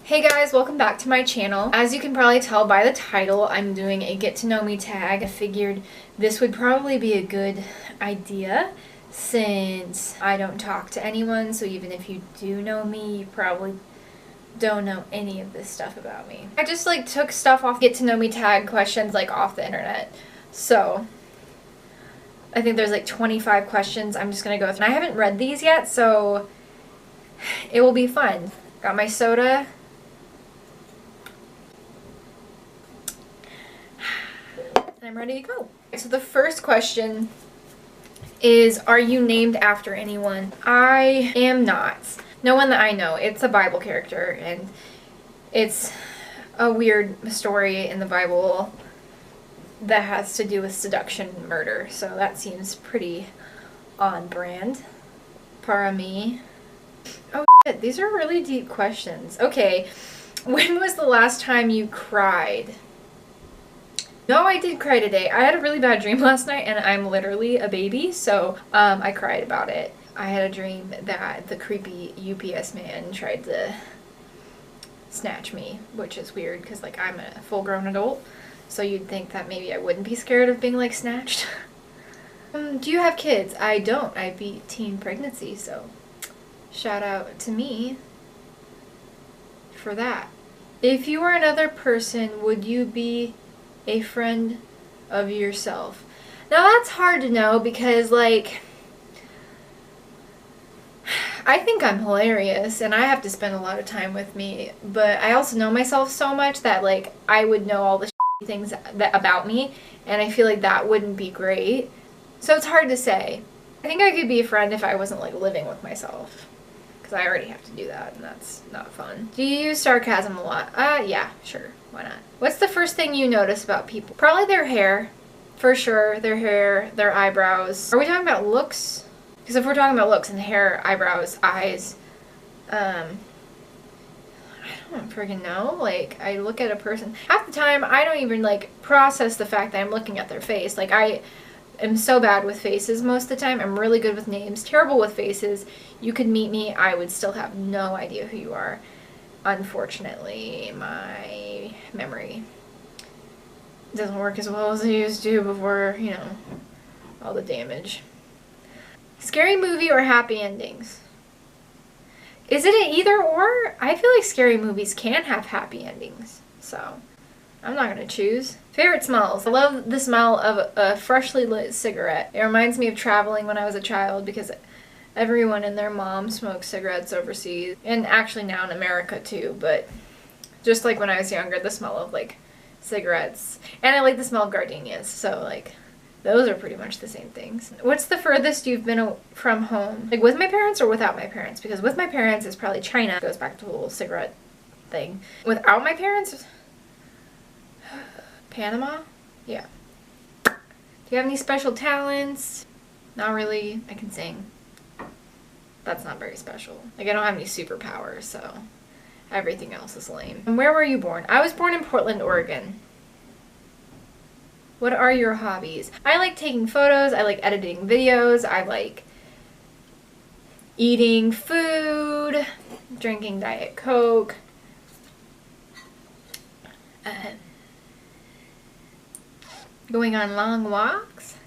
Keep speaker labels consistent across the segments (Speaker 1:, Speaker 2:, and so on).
Speaker 1: Hey guys, welcome back to my channel. As you can probably tell by the title, I'm doing a get to know me tag. I figured this would probably be a good idea since I don't talk to anyone, so even if you do know me, you probably don't know any of this stuff about me. I just took stuff off get to know me tag questions off the internet. So I think there's 25 questions I'm just gonna go through. And I haven't read these yet, so it will be fun. Got my soda. I'm ready to go. So the first question is, are you named after anyone? I am not. No one that I know. It's a Bible character, and it's a weird story in the Bible that has to do with seduction and murder. So that seems pretty on brand. Parami. Oh shit, these are really deep questions. Okay, when was the last time you cried? No, I did cry today. I had a really bad dream last night, and I'm literally a baby, so I cried about it. I had a dream that the creepy UPS man tried to snatch me, which is weird because I'm a full-grown adult, so you'd think that maybe I wouldn't be scared of being snatched. Do you have kids? I don't. I beat teen pregnancy, so shout out to me for that. If you were another person, would you be a friend of yourself? Now that's hard to know because I think I'm hilarious and I have to spend a lot of time with me, but I also know myself so much that I would know all the things about me, and I feel like that wouldn't be great. So it's hard to say. I think I could be a friend if I wasn't living with myself, because I already have to do that and that's not fun. Do you use sarcasm a lot? Yeah, sure. Why not? What's the first thing you notice about people? Probably their hair. For sure. Their hair, their eyebrows. Are we talking about looks? Because if we're talking about looks and hair, eyebrows, eyes, I don't friggin' know. I look at a person. Half the time, I don't even, process the fact that I'm looking at their face. I am so bad with faces most of the time. I'm really good with names. Terrible with faces. You could meet me, I would still have no idea who you are. Unfortunately, my memory doesn't work as well as it used to before, all the damage. Scary movie or happy endings? Is it an either or? I feel like scary movies can have happy endings, so I'm not gonna choose. Favorite smells. I love the smell of a freshly lit cigarette. It reminds me of traveling when I was a child because everyone and their mom smokes cigarettes overseas, and actually now in America too, but just when I was younger, the smell of cigarettes, and I like the smell of gardenias, so those are pretty much the same things. What's the furthest you've been from home? With my parents or without my parents? Because with my parents it's probably China. It goes back to the whole cigarette thing. Without my parents, Panama? Yeah. Do you have any special talents? Not really. I can sing. That's not very special. I don't have any superpowers, so everything else is lame. And where were you born? I was born in Portland, Oregon. What are your hobbies? I like taking photos, I like editing videos, I like eating food, drinking Diet Coke, going on long walks,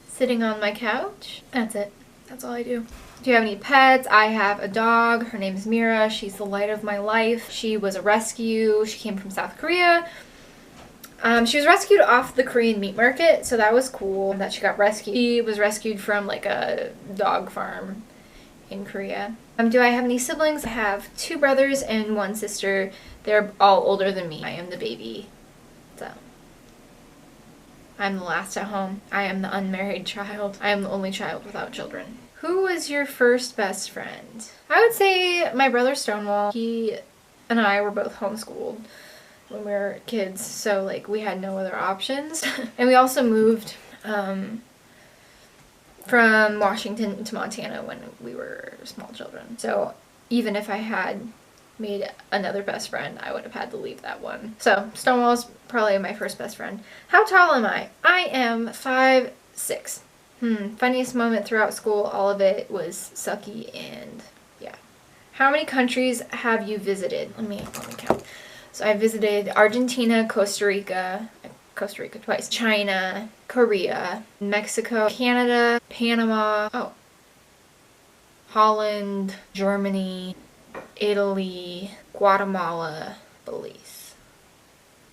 Speaker 1: sitting on my couch. That's it. That's all I do. Do you have any pets? I have a dog. Her name is Mira. She's the light of my life. She was a rescue. She came from South Korea. She was rescued off the Korean meat market, so that was cool that she got rescued. She was rescued from a dog farm in Korea. Do I have any siblings? I have 2 brothers and 1 sister. They're all older than me. I am the baby, so I'm the last at home. I am the unmarried child. I am the only child without children. Who was your first best friend? I would say my brother Stonewall. He and I were both homeschooled when we were kids, so we had no other options. And we also moved from Washington to Montana when we were small children. So even if I had made another best friend, I would have had to leave that one. So Stonewall's probably my first best friend. How tall am I? I am 5'6". Funniest moment throughout school, all of it was sucky, and yeah. How many countries have you visited? Let me count. So I visited Argentina, Costa Rica twice, China, Korea, Mexico, Canada, Panama, Holland, Germany, Italy, Guatemala, Belize.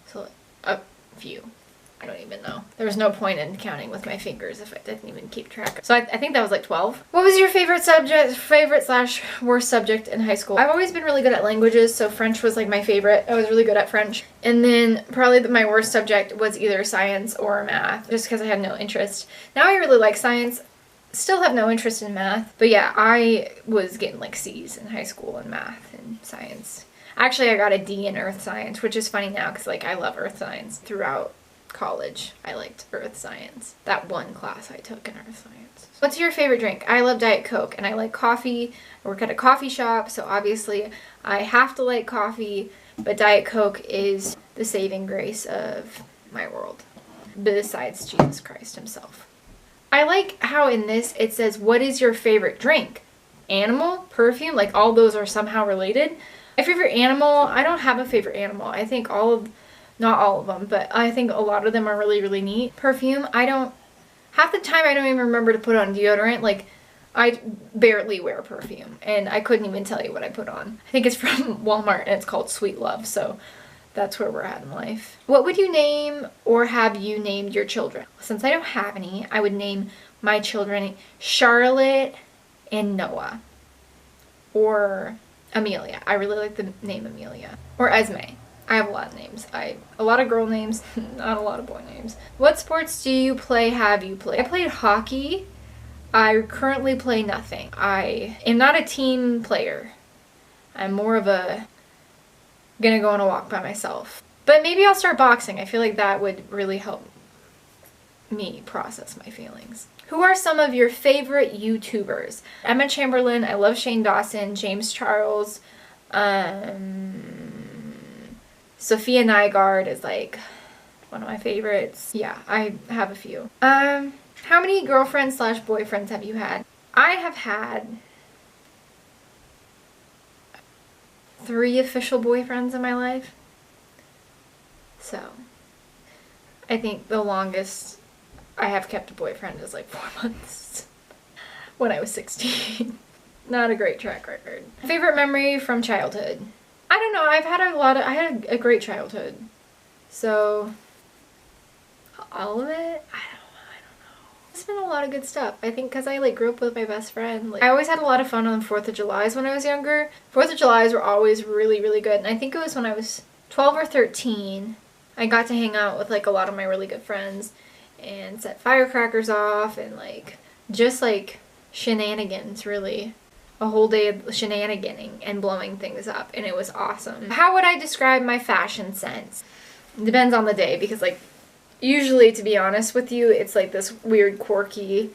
Speaker 1: So a few. I don't even know. There was no point in counting with my fingers if I didn't even keep track. So I think that was like 12. What was your favorite / worst subject in high school? I've always been really good at languages, so French was like my favorite. I was really good at French. And then probably my worst subject was either science or math, just because I had no interest. Now I really like science. Still have no interest in math. But yeah, I was getting like C's in high school in math and science. Actually, I got a D in earth science, which is funny now because like I love earth science. Throughout college, I liked earth science. That one class I took in earth science. What's your favorite drink? I love Diet Coke and I like coffee. I work at a coffee shop, so obviously I have to like coffee, but Diet Coke is the saving grace of my world, besides Jesus Christ himself. I like how in this it says, what is your favorite drink? Animal, perfume, like all those are somehow related. My favorite animal, I don't have a favorite animal. I think not all of them, but I think a lot of them are really, really neat. Perfume, half the time I don't even remember to put on deodorant. Like, I barely wear perfume, and I couldn't even tell you what I put on. I think it's from Walmart, and it's called Sweet Love, so that's where we're at in life. What would you name or have you named your children? Since I don't have any, I would name my children Charlotte and Noah. Or Amelia. I really like the name Amelia. Or Esme. I have a lot of names. A lot of girl names, not a lot of boy names. What sports do you play, have you played? I played hockey. I currently play nothing. I am not a team player. I'm more of gonna go on a walk by myself. But maybe I'll start boxing. I feel like that would really help me process my feelings. Who are some of your favorite YouTubers? Emma Chamberlain, I love Shane Dawson, James Charles, Sophia Nygaard is like one of my favorites. Yeah, I have a few. How many girlfriends / boyfriends have you had? I have had 3 official boyfriends in my life. So, I think the longest I have kept a boyfriend is like 4 months when I was 16. Not a great track record. Favorite memory from childhood? I don't know, I had a great childhood. So, all of it? I don't know. It's been a lot of good stuff. I think because I like grew up with my best friend. Like, I always had a lot of fun on the 4th of July's when I was younger. 4th of July's were always really, really good. And I think it was when I was 12 or 13, I got to hang out with like a lot of my really good friends and set firecrackers off and like, just like shenanigans, really. A whole day of shenaniganing and blowing things up, and it was awesome. How would I describe my fashion sense? Depends on the day, because like usually, to be honest with you, it's like this weird quirky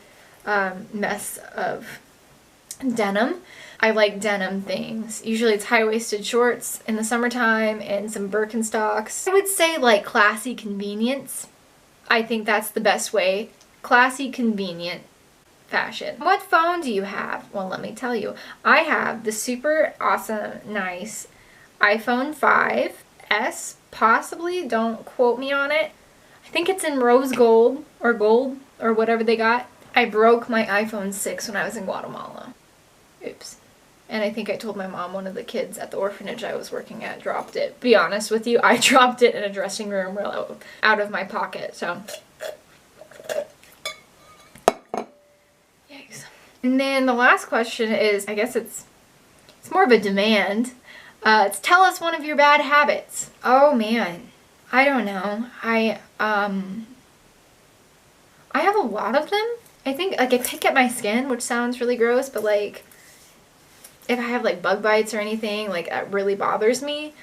Speaker 1: mess of denim. I like denim things. Usually it's high-waisted shorts in the summertime and some Birkenstocks. I would say like classy convenience. I think that's the best way. Classy, convenient fashion. What phone do you have? Well, let me tell you. I have the super awesome, nice iPhone 5S, possibly. Don't quote me on it. I think it's in rose gold or whatever they got. I broke my iPhone 6 when I was in Guatemala. Oops. And I think I told my mom one of the kids at the orphanage I was working at dropped it. Be honest with you, I dropped it in a dressing room out of my pocket, so. Yikes. And then the last question is, I guess it's more of a demand. It's tell us one of your bad habits. Oh man, I don't know. I have a lot of them. I think like I pick at my skin, which sounds really gross, but like if I have like bug bites or anything, like that really bothers me.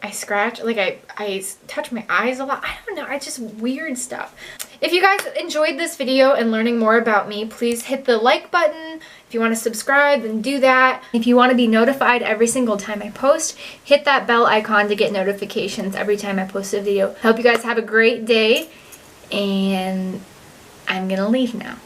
Speaker 1: I scratch, like I touch my eyes a lot. I don't know, I just weird stuff. If you guys enjoyed this video and learning more about me, please hit the like button. If you want to subscribe, then do that. If you want to be notified every single time I post, hit that bell icon to get notifications every time I post a video. I hope you guys have a great day, and I'm gonna leave now.